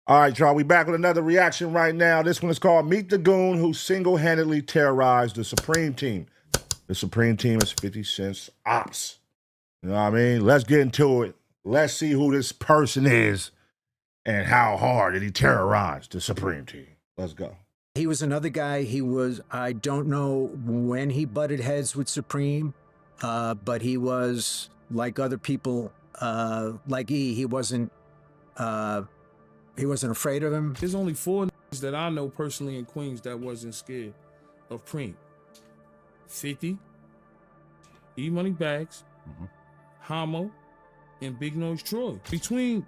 All right, y'all, we back with another reaction right now. This one is called Meet the Goon Who Single-Handedly Terrorized the Supreme Team. The Supreme Team is 50 Cent's OPPS. You know what I mean? Let's get into it. Let's see who this person is and how hard did he terrorize the Supreme Team. Let's go. He was another guy. I don't know when he butted heads with Supreme, but he was like other people, like he wasn't afraid of him. There's only 4 niggas that I know personally in Queens that wasn't scared of Preem. 50, E-Money Bags, Homo, and Big Nose Troy. Between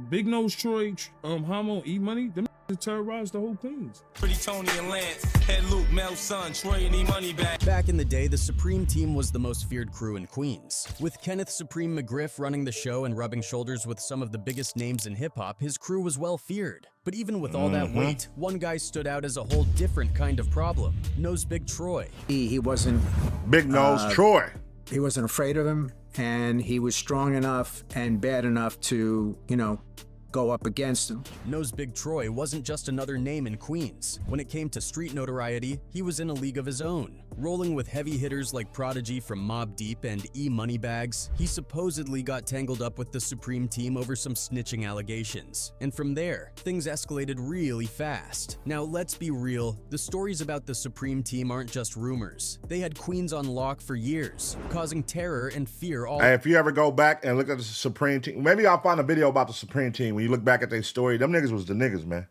Big Nose Troy, Homo, E-Money, them niggas terrorized the whole Queens. Pretty Tony and Lance, Head Luke, Mel Son, Troy and E-Money Bags. Back in the day, the Supreme Team was the most feared crew in Queens. With Kenneth Supreme McGriff running the show and rubbing shoulders with some of the biggest names in hip-hop, his crew was well feared. But even with all that weight, one guy stood out as a whole different kind of problem. Nose Big Troy. He wasn't... Big Nose Troy. He wasn't afraid of him, and he was strong enough and bad enough to, you know, go up against him. Nose Big Troy wasn't just another name in Queens. When it came to street notoriety, he was in a league of his own. Rolling with heavy hitters like Prodigy from Mobb Deep and E-Money Bags, he supposedly got tangled up with the Supreme Team over some snitching allegations. And from there, things escalated really fast. Now let's be real, the stories about the Supreme Team aren't just rumors. They had Queens on lock for years, causing terror and fear all— Hey, if you ever go back and look at the Supreme Team, maybe I'll find a video about the Supreme Team. When you look back at their story, them niggas was the niggas, man.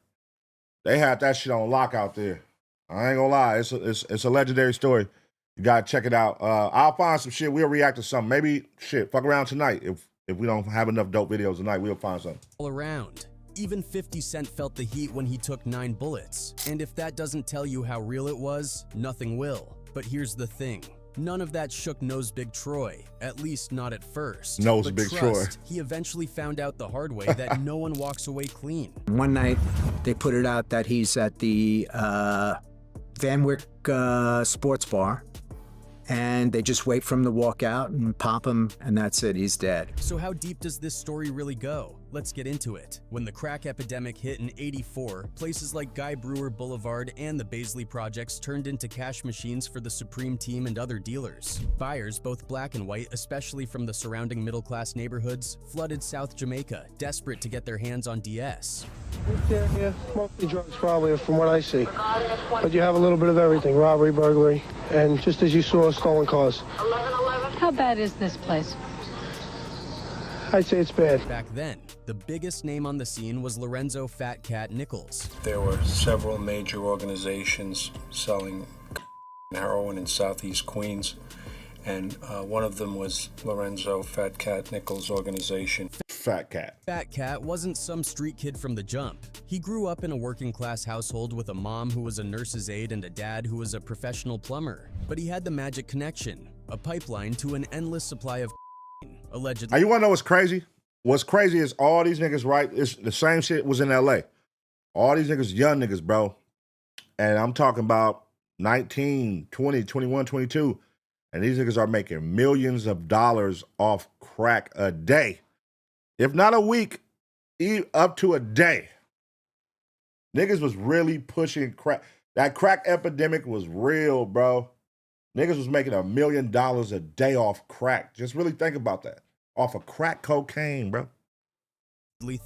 They had that shit on lock out there. I ain't gonna lie, it's a legendary story. You gotta check it out. I'll find some shit. We'll react to something. Maybe shit. Fuck around tonight. If we don't have enough dope videos tonight, we'll find something. All around. Even 50 Cent felt the heat when he took 9 bullets. And if that doesn't tell you how real it was, nothing will. But here's the thing. None of that shook Nose Big Troy, at least not at first. Nose Big Troy. He eventually found out the hard way that no one walks away clean. One night, they put it out that he's at the Van Wyck sports bar, and they just wait for him to walk out and pop him, and that's it, he's dead. So how deep does this story really go? Let's get into it. When the crack epidemic hit in '84, places like Guy Brewer Boulevard and the Baisley projects turned into cash machines for the Supreme Team and other dealers. Buyers, both black and white, especially from the surrounding middle-class neighborhoods, flooded South Jamaica, desperate to get their hands on DS. Yeah, mostly drugs probably, from what I see. But you have a little bit of everything, robbery, burglary, and just as you saw, stolen cars. How bad is this place? I'd say it's bad. Back then, the biggest name on the scene was Lorenzo Fat Cat Nichols. There were several major organizations selling heroin in Southeast Queens, and one of them was Lorenzo Fat Cat Nichols' organization. Fat Cat. Fat Cat wasn't some street kid from the jump. He grew up in a working-class household with a mom who was a nurse's aide and a dad who was a professional plumber. But he had the magic connection, a pipeline to an endless supply of allegedly. Hey, you wanna know what's crazy? What's crazy is all these niggas, right? It's the same shit was in LA. All these niggas, young niggas, bro. And I'm talking about 19, 20, 21, 22. And these niggas are making millions of dollars off crack a day. If not a week, up to a day. Niggas was really pushing crack. That crack epidemic was real, bro. Niggas was making $1 million a day off crack. Just really think about that. Off of crack cocaine, bro.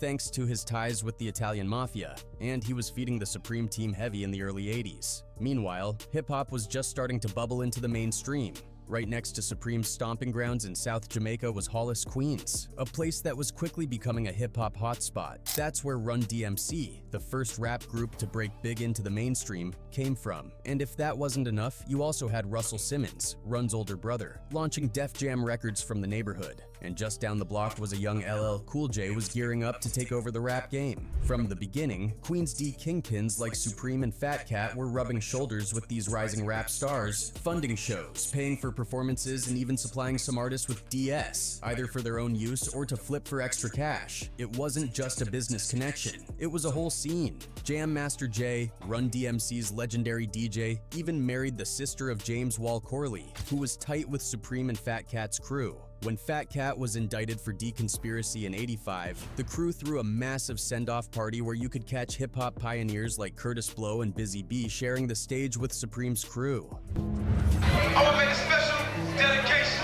Thanks to his ties with the Italian mafia, and he was feeding the Supreme Team heavy in the early 80s. Meanwhile, hip-hop was just starting to bubble into the mainstream. Right next to Supreme's stomping grounds in South Jamaica was Hollis, Queens, a place that was quickly becoming a hip-hop hotspot. That's where Run DMC, the first rap group to break big into the mainstream, came from. And if that wasn't enough, you also had Russell Simmons, Run's older brother, launching Def Jam Records from the neighborhood. And just down the block was a young LL Cool J was gearing up to take over the rap game. From the beginning, Queens D kingpins like Supreme and Fat Cat were rubbing shoulders with these rising rap stars, funding shows, paying for performances, and even supplying some artists with DS, either for their own use or to flip for extra cash. It wasn't just a business connection, it was a whole scene. Jam Master Jay, Run DMC's legendary DJ, even married the sister of James Wall Corley, who was tight with Supreme and Fat Cat's crew. When Fat Cat was indicted for D-conspiracy in '85, the crew threw a massive send-off party where you could catch hip-hop pioneers like Curtis Blow and Busy B sharing the stage with Supreme's crew. I want to make a special dedication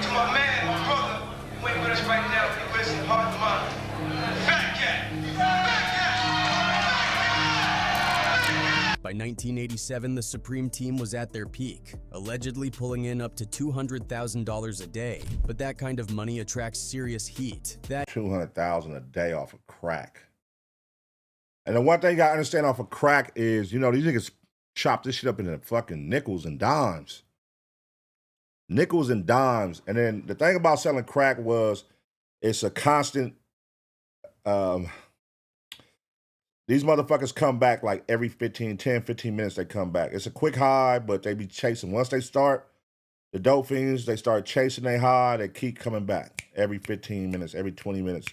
to my man, my brother, who ain't with us right now, but he with us in heart and mind. Fat Cat! By 1987, the Supreme Team was at their peak, allegedly pulling in up to $200,000 a day. But that kind of money attracts serious heat. That $200,000 a day off of crack. And the one thing you gotta understand off of crack is, you know, these niggas chop this shit up into fucking nickels and dimes. Nickels and dimes. And then the thing about selling crack was it's a constant, these motherfuckers come back like every 10, 15 minutes they come back. It's a quick high, but they be chasing. Once they start, the dope fiends, they start chasing their high, they keep coming back every 15 minutes, every 20 minutes.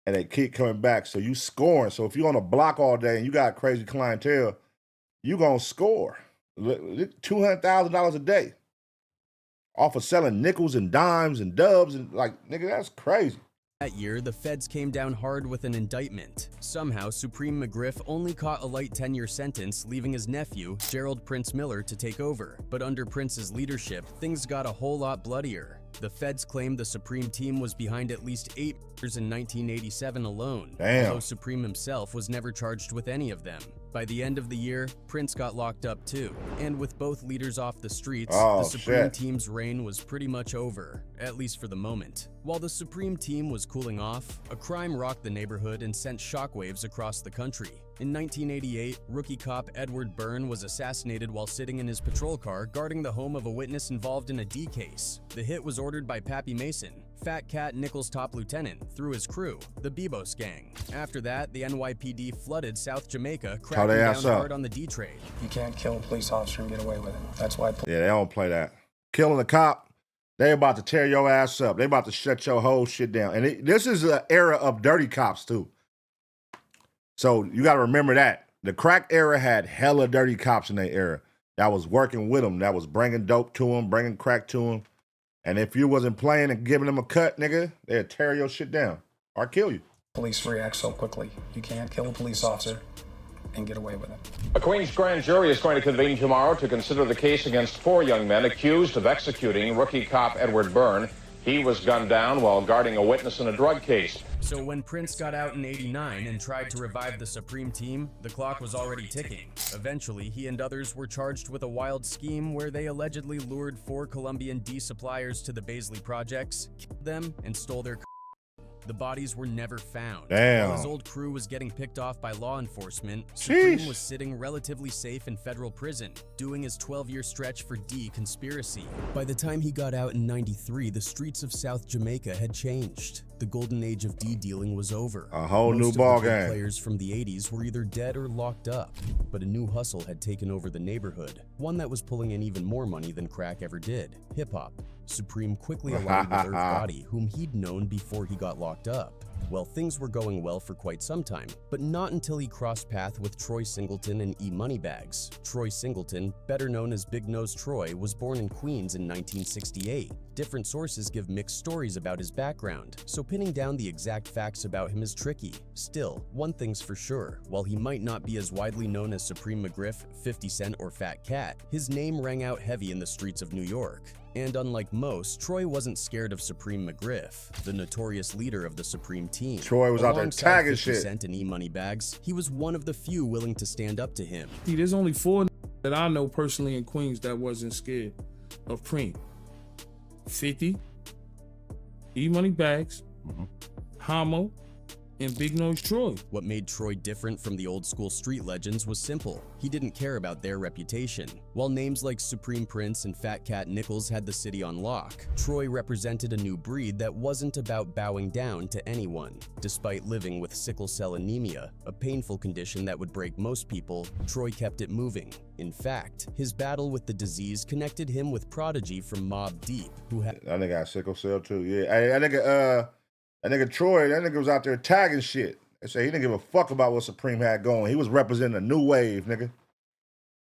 And they keep coming back. So you scoring. So if you're on a block all day and you got crazy clientele, you gonna score. $200,000 a day off of selling nickels and dimes and dubs and like, nigga, that's crazy. That year, the feds came down hard with an indictment. Somehow, Supreme McGriff only caught a light 10-year sentence, leaving his nephew, Gerald Prince Miller, to take over. But under Prince's leadership, things got a whole lot bloodier. The feds claimed the Supreme Team was behind at least 8 murders in 1987 alone, although Supreme himself was never charged with any of them. By the end of the year, Prince got locked up too. And with both leaders off the streets, the Supreme Team's reign was pretty much over, at least for the moment. While the Supreme Team was cooling off, a crime rocked the neighborhood and sent shockwaves across the country. In 1988, rookie cop Edward Byrne was assassinated while sitting in his patrol car guarding the home of a witness involved in a D case. The hit was ordered by Pappy Mason, Fat Cat Nichols' top lieutenant, through his crew, the Bebos gang. After that, the NYPD flooded South Jamaica, cracking down hard on the D trade. You can't kill a police officer and get away with it. That's why. Yeah, they don't play that. Killing a cop, they about to tear your ass up. They about to shut your whole shit down. And this is an era of dirty cops too. So you got to remember that. The crack era had hella dirty cops in their era that was working with them, that was bringing dope to them, bringing crack to them. And if you wasn't playing and giving them a cut, nigga, they'd tear your shit down or kill you. Police react so quickly. You can't kill a police officer and get away with it. A Queens grand jury is going to convene tomorrow to consider the case against 4 young men accused of executing rookie cop Edward Byrne. He was gunned down while guarding a witness in a drug case. So when Prince got out in '89 and tried to revive the Supreme Team, the clock was already ticking. Eventually, he and others were charged with a wild scheme where they allegedly lured 4 Colombian D suppliers to the Baisley projects, killed them, and stole their. The bodies were never found. Damn. While his old crew was getting picked off by law enforcement, Supreme was sitting relatively safe in federal prison, doing his 12-year stretch for D-conspiracy. By the time he got out in '93, the streets of South Jamaica had changed. The golden age of D-dealing was over. A whole Most new of ball the big game. Players from the '80s were either dead or locked up, but a new hustle had taken over the neighborhood, one that was pulling in even more money than crack ever did: hip-hop. Supreme quickly aligned with Earth Body, whom he'd known before he got locked up. Well, things were going well for quite some time, but not until he crossed paths with Troy Singleton and E Moneybags. Troy Singleton, better known as Big Nose Troy, was born in Queens in 1968. Different sources give mixed stories about his background, so pinning down the exact facts about him is tricky. Still, one thing's for sure: while he might not be as widely known as Supreme McGriff, 50 Cent, or Fat Cat, his name rang out heavy in the streets of New York. And unlike most, Troy wasn't scared of Supreme McGriff, the notorious leader of the Supreme Team. Troy was out there tagging 50 shit. Cent and E Moneybags, he was one of the few willing to stand up to him. See, there's only 4 that I know personally in Queens that wasn't scared of Preem. 50, E Moneybags, Homo, and Big Nose Troy. What made Troy different from the old school street legends was simple: he didn't care about their reputation. While names like Supreme Prince and Fat Cat Nichols had the city on lock, Troy represented a new breed that wasn't about bowing down to anyone. Despite living with sickle cell anemia, a painful condition that would break most people, Troy kept it moving. In fact, his battle with the disease connected him with Prodigy from Mobb Deep, who had That nigga got sickle cell too. Yeah, hey, that nigga Troy, that nigga was out there tagging shit. They say he didn't give a fuck about what Supreme had going. He was representing a new wave, nigga.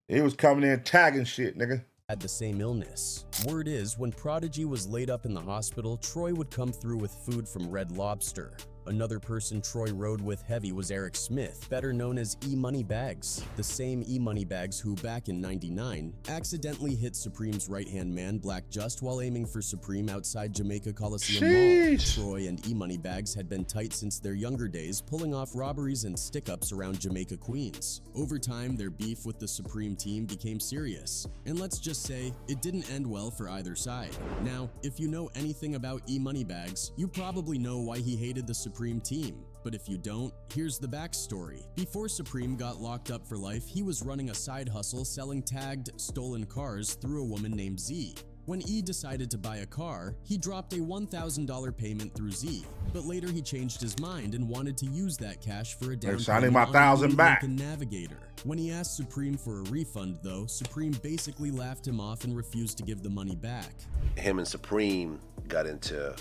He was coming in tagging shit, nigga. had the same illness. Word is, when Prodigy was laid up in the hospital, Troy would come through with food from Red Lobster. Another person Troy rode with heavy was Eric Smith, better known as E-Money Bags. The same E-Money Bags who, back in '99, accidentally hit Supreme's right-hand man, Black Just, while aiming for Supreme outside Jamaica Coliseum Mall. Troy and E-Money Bags had been tight since their younger days, pulling off robberies and stick-ups around Jamaica, Queens. Over time, their beef with the Supreme team became serious. And let's just say, it didn't end well for either side. Now, if you know anything about E-Money Bags, you probably know why he hated the Supreme team. But if you don't, here's the backstory. Before Supreme got locked up for life, he was running a side hustle selling tagged, stolen cars through a woman named Z. When E decided to buy a car, he dropped a $1,000 payment through Z, but later he changed his mind and wanted to use that cash for a down payment on a new Lincoln Navigator. When he asked Supreme for a refund, though, Supreme basically laughed him off and refused to give the money back. Him and Supreme got into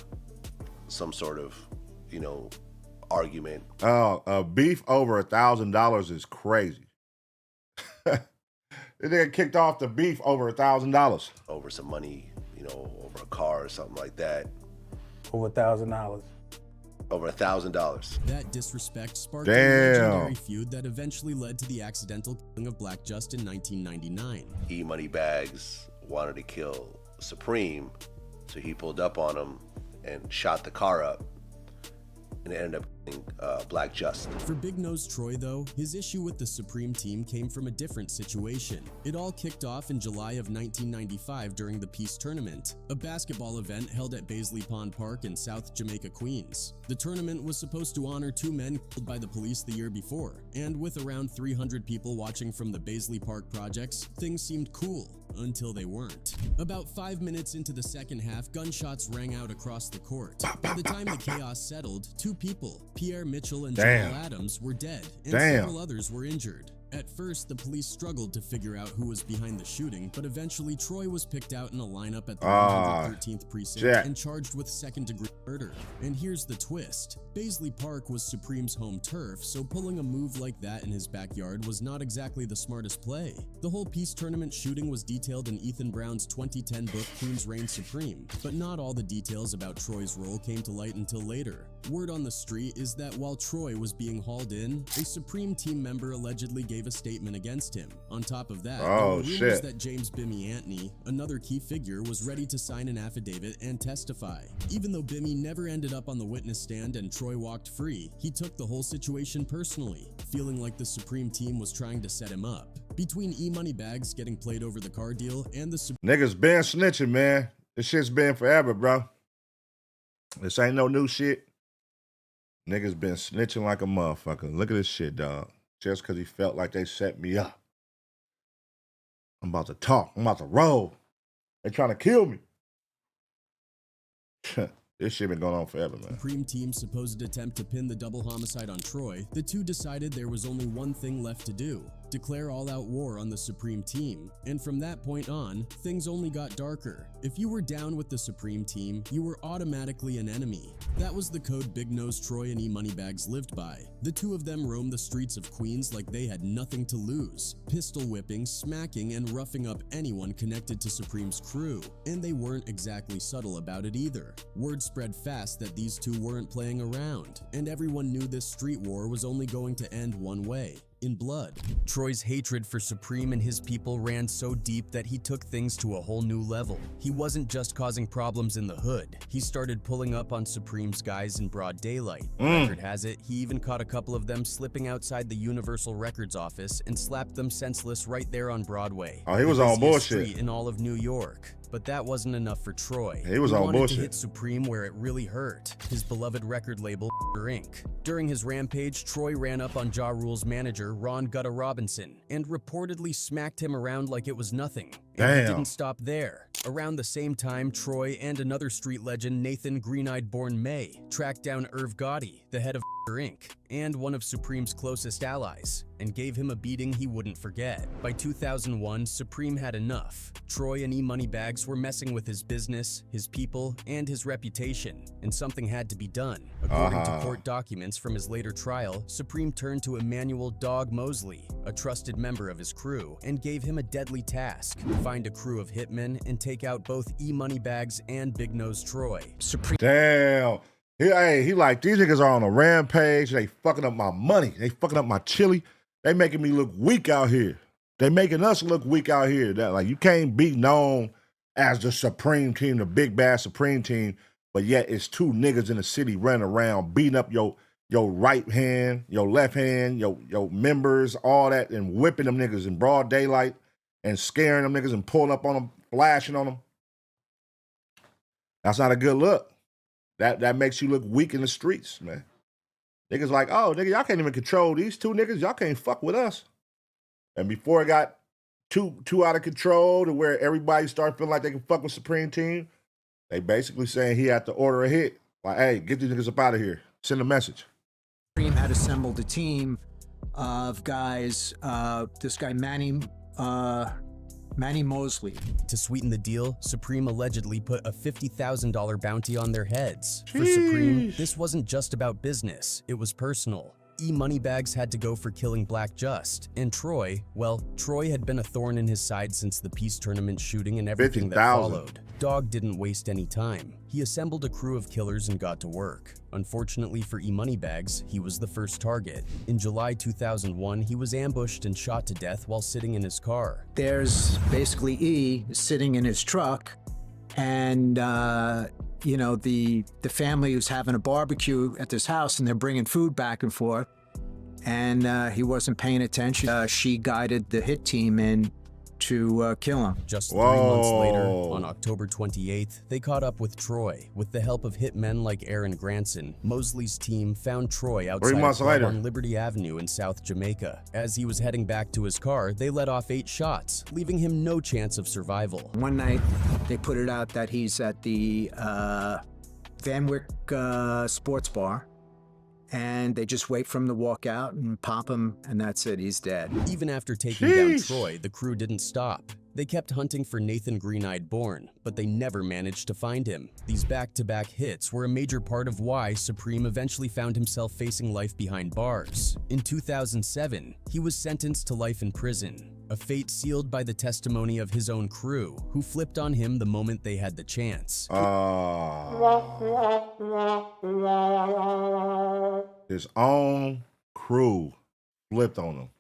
some sort of, argument. Beef over $1,000 is crazy. They nigga kicked off the beef over $1,000. Over some money, over a car or something like that. Over $1,000. Over $1,000. That disrespect sparked a legendary feud that eventually led to the accidental killing of Black Just in 1999. E-Money Bags wanted to kill Supreme, so he pulled up on him and shot the car up, and it ended up being Black Just. For Big Nose Troy, though, his issue with the Supreme team came from a different situation. It all kicked off in July of 1995 during the Peace Tournament, a basketball event held at Baisley Pond Park in South Jamaica, Queens. The tournament was supposed to honor 2 men killed by the police the year before, and with around 300 people watching from the Baisley Park projects, things seemed cool. Until they weren't. About 5 minutes into the second half, gunshots rang out across the court. By the time the chaos settled, 2 people, Pierre Mitchell and Joel Adams, were dead, and several others were injured. At first, the police struggled to figure out who was behind the shooting, but eventually Troy was picked out in a lineup at the 113th precinct and charged with second-degree murder. And here's the twist. Baisley Park was Supreme's home turf, so pulling a move like that in his backyard was not exactly the smartest play. The whole Peace Tournament shooting was detailed in Ethan Brown's 2010 book Queen's Reign Supreme, but not all the details about Troy's role came to light until later. Word on the street is that while Troy was being hauled in, a Supreme team member allegedly gave a statement against him. On top of that, there were rumors that James Bimmy Antony, another key figure, was ready to sign an affidavit and testify. Even though Bimmy never ended up on the witness stand and Troy walked free, he took the whole situation personally, feeling like the Supreme team was trying to set him up. Between E-Money Bags getting played over the car deal and the niggas been snitching, man. This shit's been forever, bro. This ain't no new shit. Niggas been snitching like a motherfucker. Look at this shit, dog. Just because he felt like they set me up. I'm about to talk. I'm about to roll. They trying to kill me. This shit been going on forever, man. Supreme team's supposed attempt to pin the double homicide on Troy, the two decided there was only one thing left to do: declare all-out war on the Supreme team. And from that point on, things only got darker. If you were down with the Supreme team, you were automatically an enemy. That was the code Big Nose Troy and E-Money Bags lived by. The two of them roamed the streets of Queens like they had nothing to lose, pistol whipping, smacking, and roughing up anyone connected to Supreme's crew. And they weren't exactly subtle about it either. Word spread fast that these two weren't playing around, and everyone knew this street war was only going to end one way: in blood. Troy's hatred for Supreme and his people ran so deep that he took things to a whole new level. He wasn't just causing problems in the hood. He started pulling up on Supreme's guys in broad daylight. Record has it, he even caught a couple of them slipping outside the Universal Records office and slapped them senseless right there on Broadway. Oh, he was on bullshit. Street in all of New York. But that wasn't enough for Troy. He was on bullshit. To hit Supreme where it really hurt, his beloved record label, Inc. During his rampage, Troy ran up on Ja Rule's manager, Ron Gutta Robinson, and reportedly smacked him around like it was nothing. And he didn't stop there. Around the same time, Troy and another street legend, Nathan Green-Eyed Born May, tracked down Irv Gotti, the head of Inc., and one of Supreme's closest allies, and gave him a beating he wouldn't forget. By 2001, Supreme had enough. Troy and E-Money Bags were messing with his business, his people, and his reputation, and something had to be done. According to court documents from his later trial, Supreme turned to Emmanuel Dog Mosley, a trusted member of his crew, and gave him a deadly task: find a crew of hitmen and take out both E Moneybags and Big Nose Troy. Damn. He like, these niggas are on a rampage. They fucking up my money. They fucking up my chili. They making me look weak out here. They making us look weak out here. That like, you can't be known as the Supreme Team, the big bad Supreme Team, but yet it's two niggas in the city running around beating up your right hand, your left hand, your members, all that, and whipping them niggas in broad daylight and scaring them niggas and pulling up on them, flashing on them. That's not a good look. That makes you look weak in the streets, man. Niggas like, oh, nigga, y'all can't even control these two niggas. Y'all can't fuck with us. And before it got too out of control to where everybody started feeling like they can fuck with Supreme Team, they basically saying he had to order a hit. Like, hey, get these niggas up out of here. Send a message. Supreme had assembled a team of guys, this guy Manny Mosley. To sweeten the deal, Supreme allegedly put a $50,000 bounty on their heads. For Supreme, this wasn't just about business, it was personal. E Moneybags had to go for killing Black Just, and Troy, well, Troy had been a thorn in his side since the peace tournament shooting and everything that followed. Dog didn't waste any time. He assembled a crew of killers and got to work. Unfortunately for E Moneybags, he was the first target. In July 2001, he was ambushed and shot to death while sitting in his car. There's basically E sitting in his truck, and you know, the family was having a barbecue at this house, and they're bringing food back and forth, and he wasn't paying attention. She guided the hit team in to kill him. Just 3 months later, on October 28th, they caught up with Troy. With the help of hitmen like Aaron Granson, Mosley's team found Troy outside a club on Liberty Avenue in South Jamaica. As he was heading back to his car, they let off 8 shots, leaving him no chance of survival. One night, they put it out that he's at the Van Wyck sports bar, and they just wait for him to walk out and pop him, and that's it, he's dead. Even after taking down Troy, the crew didn't stop. They kept hunting for Nathan Green-Eyed Bourne, but they never managed to find him. These back-to-back hits were a major part of why Supreme eventually found himself facing life behind bars. In 2007, he was sentenced to life in prison, a fate sealed by the testimony of his own crew, who flipped on him the moment they had the chance. His own crew flipped on him.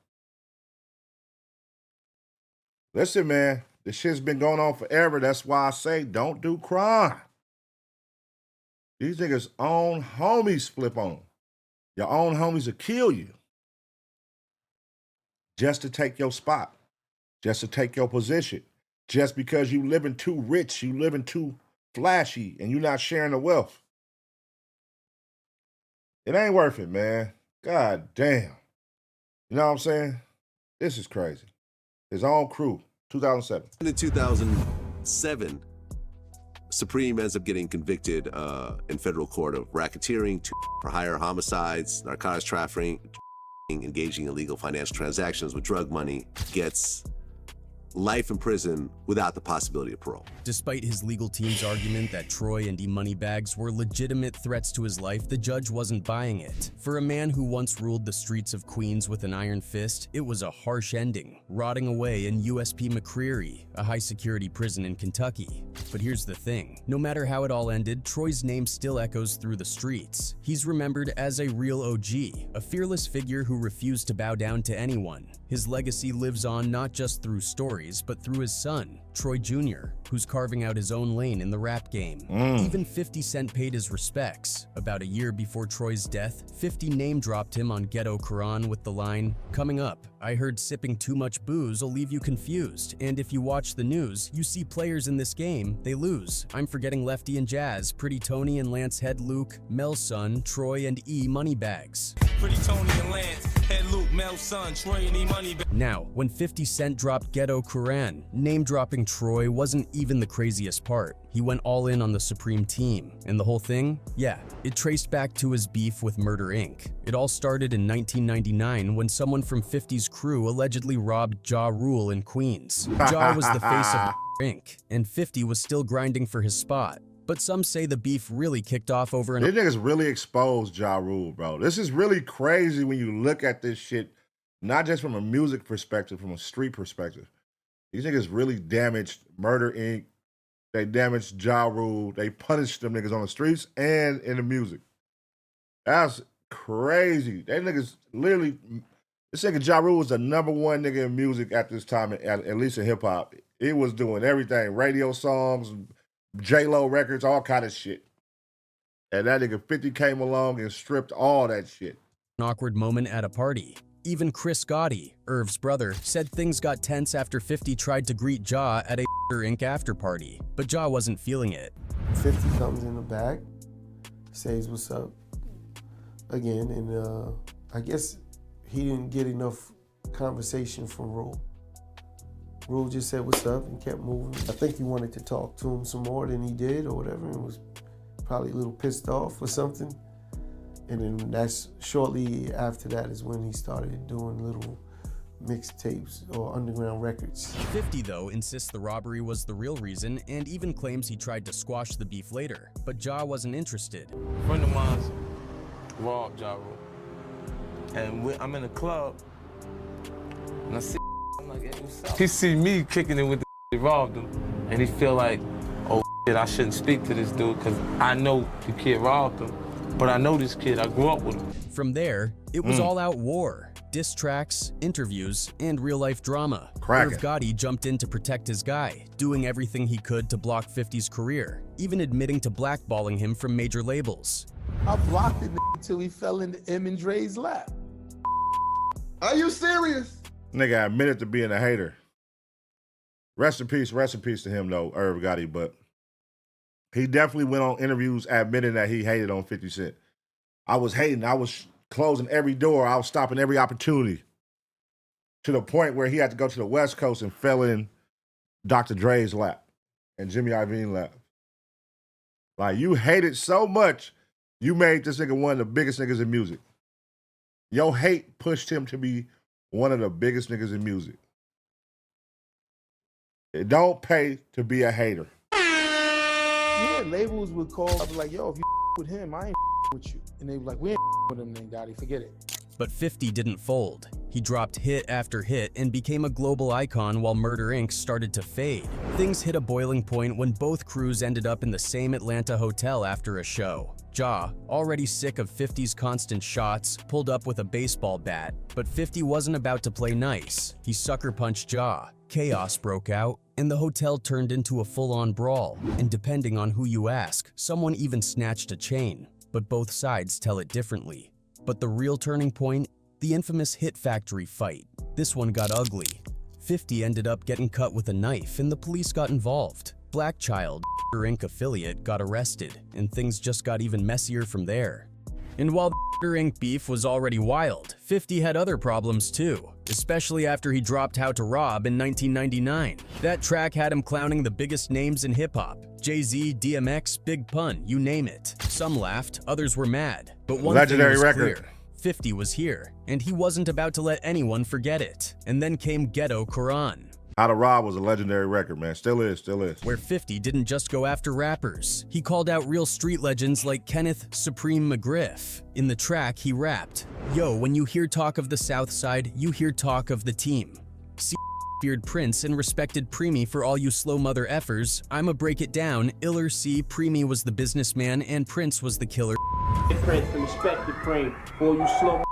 Listen, man, this shit's been going on forever. That's why I say don't do crime. These niggas' own homies flip on them. Your own homies will kill you just to take your spot, just to take your position, just because you living too rich, you living too flashy, and you're not sharing the wealth. It ain't worth it, man. God damn. You know what I'm saying? This is crazy. His own crew, 2007. In 2007, Supreme ends up getting convicted in federal court of racketeering, for hire, homicides, narcotics trafficking, engaging in illegal financial transactions with drug money, gets life in prison without the possibility of parole. Despite his legal team's argument that Troy and E Moneybags were legitimate threats to his life, the judge wasn't buying it. For a man who once ruled the streets of Queens with an iron fist, it was a harsh ending, rotting away in USP McCreary, a high-security prison in Kentucky. But here's the thing, no matter how it all ended, Troy's name still echoes through the streets. He's remembered as a real OG, a fearless figure who refused to bow down to anyone. His legacy lives on not just through stories, but through his son, Troy Jr., who's carving out his own lane in the rap game. Even 50 Cent paid his respects. About a year before Troy's death, 50 name-dropped him on Ghetto Quran with the line, "Coming up, I heard sipping too much booze will leave you confused, and if you watch the news, you see players in this game, they lose. I'm forgetting Lefty and Jazz, Pretty Tony and Lance Head Luke, Mel's son, Troy and E Moneybags." Pretty Tony and Lance, Head Luke, Mel's son, Troy and E Moneybags. Now, when 50 Cent dropped Ghetto Quran, name-dropping Troy wasn't even the craziest part. He went all in on the Supreme Team, and the whole thing? Yeah, it traced back to his beef with Murder Inc. It all started in 1999 when someone from 50's crew allegedly robbed Ja Rule in Queens. Ja was the face of Inc., and 50 was still grinding for his spot. But some say the beef really kicked off over an— These niggas really exposed Ja Rule, bro. This is really crazy when you look at this shit, not just from a music perspective, from a street perspective. These niggas really damaged Murder Inc. They damaged Ja Rule. They punished them niggas on the streets and in the music. That's crazy. They niggas literally, this nigga Ja Rule was the #1 nigga in music at this time, at least in hip hop. He was doing everything, radio songs, J-Lo records, all kind of shit. And that nigga 50 came along and stripped all that shit. An awkward moment at a party. Even Chris Gotti, Irv's brother, said things got tense after 50 tried to greet Ja at a Inc. after party, but Ja wasn't feeling it. 50 comes in the back, says what's up again, and I guess he didn't get enough conversation from Rule. Rule just said what's up and kept moving. I think he wanted to talk to him some more than he did or whatever, and was probably a little pissed off or something. And then that's shortly after that is when he started doing little mixtapes or underground records. 50, though, insists the robbery was the real reason and even claims he tried to squash the beef later, but Ja wasn't interested. A friend of mine's robbed Ja Rule. And I'm in a club, and I see I'm like, hey, what's up? He see me kicking it with the he robbed him, and he feel like, oh shit, I shouldn't speak to this dude because I know the kid robbed him, but I know this kid, I grew up with him. From there, it was all out war. Diss tracks, interviews, and real-life drama. Crackin'. Irv Gotti jumped in to protect his guy, doing everything he could to block 50's career, even admitting to blackballing him from major labels. I blocked the until he fell into M and Dre's lap. Are you serious? Nigga admitted to being a hater. Rest in peace to him though, Irv Gotti, but he definitely went on interviews admitting that he hated on 50 Cent. I was hating, I was closing every door, I was stopping every opportunity, to the point where he had to go to the West Coast and fell in Dr. Dre's lap and Jimmy Iovine's lap. Like, you hated so much, you made this nigga one of the biggest niggas in music. Your hate pushed him to be one of the biggest niggas in music. It don't pay to be a hater. Yeah, labels would call, I'd be like, yo, if you with him, I ain't with you. And they were like, we ain't with him then, Gotti, forget it. But 50 didn't fold. He dropped hit after hit and became a global icon while Murder Inc. started to fade. Things hit a boiling point when both crews ended up in the same Atlanta hotel after a show. Ja, already sick of 50's constant shots, pulled up with a baseball bat, but 50 wasn't about to play nice. He sucker punched Ja. Chaos broke out, and the hotel turned into a full-on brawl. And depending on who you ask, someone even snatched a chain. But both sides tell it differently. But the real turning point? The infamous Hit Factory fight. This one got ugly. 50 ended up getting cut with a knife and the police got involved. Black Child, Inc. affiliate, got arrested, and things just got even messier from there. And while the Inc. beef was already wild, 50 had other problems too, especially after he dropped How to Rob in 1999. That track had him clowning the biggest names in hip-hop. Jay-Z, DMX, Big Pun, you name it. Some laughed, others were mad. But one Legendary thing was record. clear. 50 was here, and he wasn't about to let anyone forget it. And then came Ghetto Quran. How to Rob was a legendary record, man. Still is. Where 50 didn't just go after rappers. He called out real street legends like Kenneth Supreme McGriff. In the track, he rapped, "Yo, when you hear talk of the South Side, you hear talk of the team. See feared Prince and respected Preemy for all you slow mother effers. I'ma break it down. Iller C. Preemy was the businessman and Prince was the killer. Prince and respected Preem. For all you slow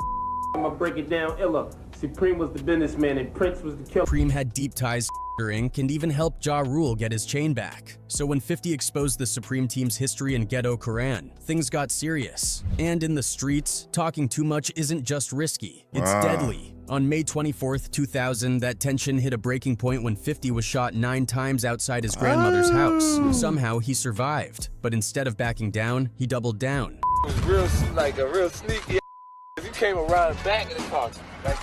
I'ma break it down. Iller. Supreme was the businessman and Prince was the killer." Preem had deep ties to Inc. and even helped Ja Rule get his chain back. So when 50 exposed the Supreme team's history in Ghetto Quran, things got serious. And in the streets, talking too much isn't just risky, it's deadly. On May 24th, 2000, that tension hit a breaking point when 50 was shot 9 times outside his grandmother's house. Somehow he survived, but instead of backing down, he doubled down. It was real, like a real sneaky. If you came around the back of the car, like,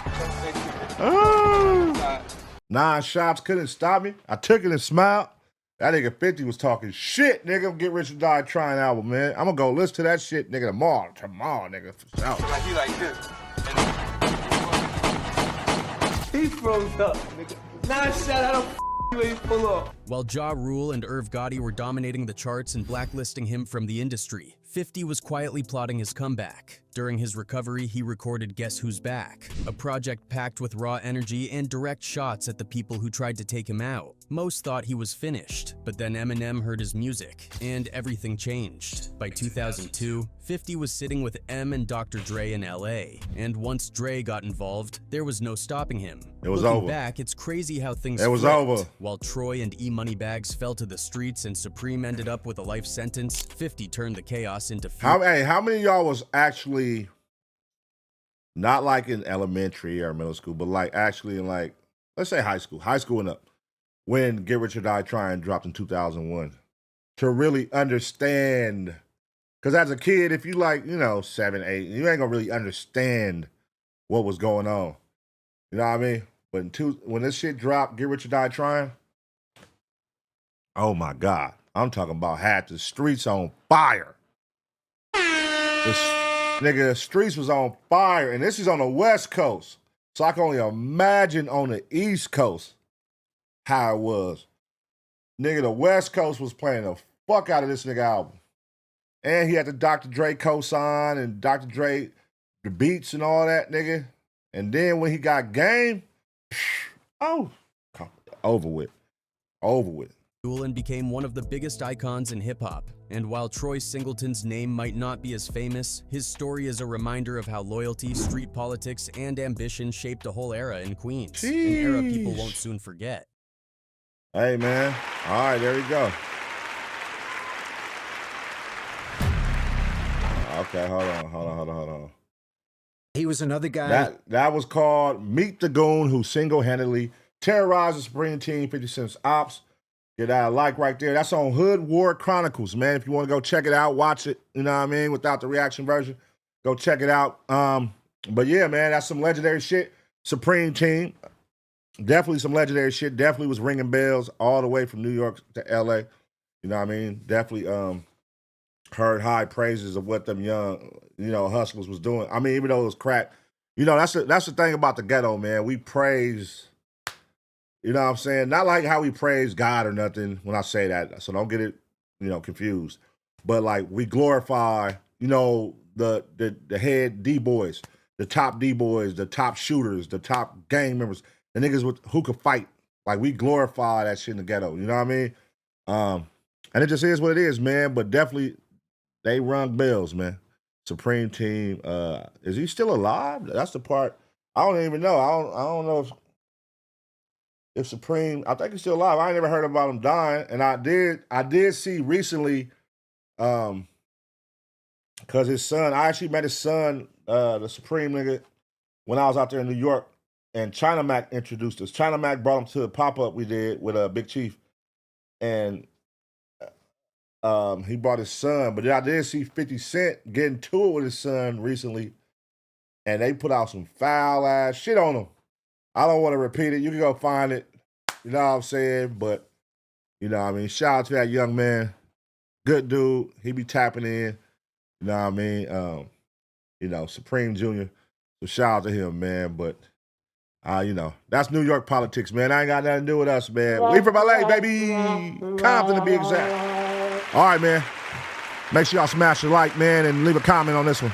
9 shots couldn't stop me. I took it and smiled. That nigga 50 was talking shit, nigga. Get Rich or Die Trying album, man. I'm gonna go listen to that shit, nigga, tomorrow, nigga. For sure. like he like this. He froze up, nigga. 9 shot out of you ain't full up. While Ja Rule and Irv Gotti were dominating the charts and blacklisting him from the industry, 50 was quietly plotting his comeback. During his recovery, he recorded Guess Who's Back, a project packed with raw energy and direct shots at the people who tried to take him out. Most thought he was finished, but then Eminem heard his music, and everything changed. By 2002, 50 was sitting with M and Dr. Dre in LA, and once Dre got involved, there was no stopping him. It was Looking over. back, it's crazy how things It was flipped. over. While Troy and E-Money Bags fell to the streets and Supreme ended up with a life sentence, 50 turned the chaos into fury. How many of y'all was actually not like in elementary or middle school, but like actually in like, let's say high school and up, when Get Rich or Die Trying dropped in 2001, to really understand? Because as a kid, if you like, 7, 8, you ain't gonna really understand what was going on. You know what I mean? But when this shit dropped, Get Rich or Die Trying, oh my God. I'm talking about had the streets on fire. The streets was on fire, and this is on the West Coast. So I can only imagine on the East Coast how it was. Nigga, the West Coast was playing the fuck out of this nigga album. And he had the Dr. Dre cosign and Dr. Dre, the beats and all that, nigga. And then when he got game, over with. And became one of the biggest icons in hip-hop. And while Troy Singleton's name might not be as famous, his story is a reminder of how loyalty, street politics, and ambition shaped a whole era in Queens. An era people won't soon forget. Hey, man. All right, there you go. Okay, hold on. He was another guy. That was called Meet the Goon, who single-handedly terrorized the Supreme Team, 50 Cent's Ops. Get that like right there. That's on Hood War Chronicles, man. If you want to go check it out, watch it, you know what I mean, without the reaction version, go check it out. But yeah, man, that's some legendary shit. Supreme Team, definitely some legendary shit. Definitely was ringing bells all the way from New York to LA. You know what I mean? Definitely heard high praises of what them young, hustlers was doing. I mean, even though it was crack, that's the thing about the ghetto, man. We praise. You know what I'm saying? Not like how we praise God or nothing when I say that. So don't get it, confused. But like we glorify, the head D-boys, the top D-boys, the top shooters, the top gang members, the niggas who could fight. Like we glorify that shit in the ghetto. You know what I mean? And it just is what it is, man. But definitely they rung bells, man. Supreme Team. Is he still alive? That's the part. I don't even know. I don't know if Supreme, I think he's still alive. I ain't never heard about him dying. And I did see recently, because his son, I actually met his son, the Supreme nigga, when I was out there in New York, and China Mac introduced us. China Mac brought him to a pop-up we did with Big Chief. And he brought his son. But then I did see 50 Cent getting to it with his son recently. And they put out some foul-ass shit on him. I don't want to repeat it. You can go find it. You know what I'm saying? But, shout out to that young man. Good dude. He be tapping in. You know what I mean? Supreme Jr. So shout out to him, man. But, that's New York politics, man. I ain't got nothing to do with us, man. We from LA, baby. Compton to be exact. All right, man. Make sure y'all smash the like, man, and leave a comment on this one.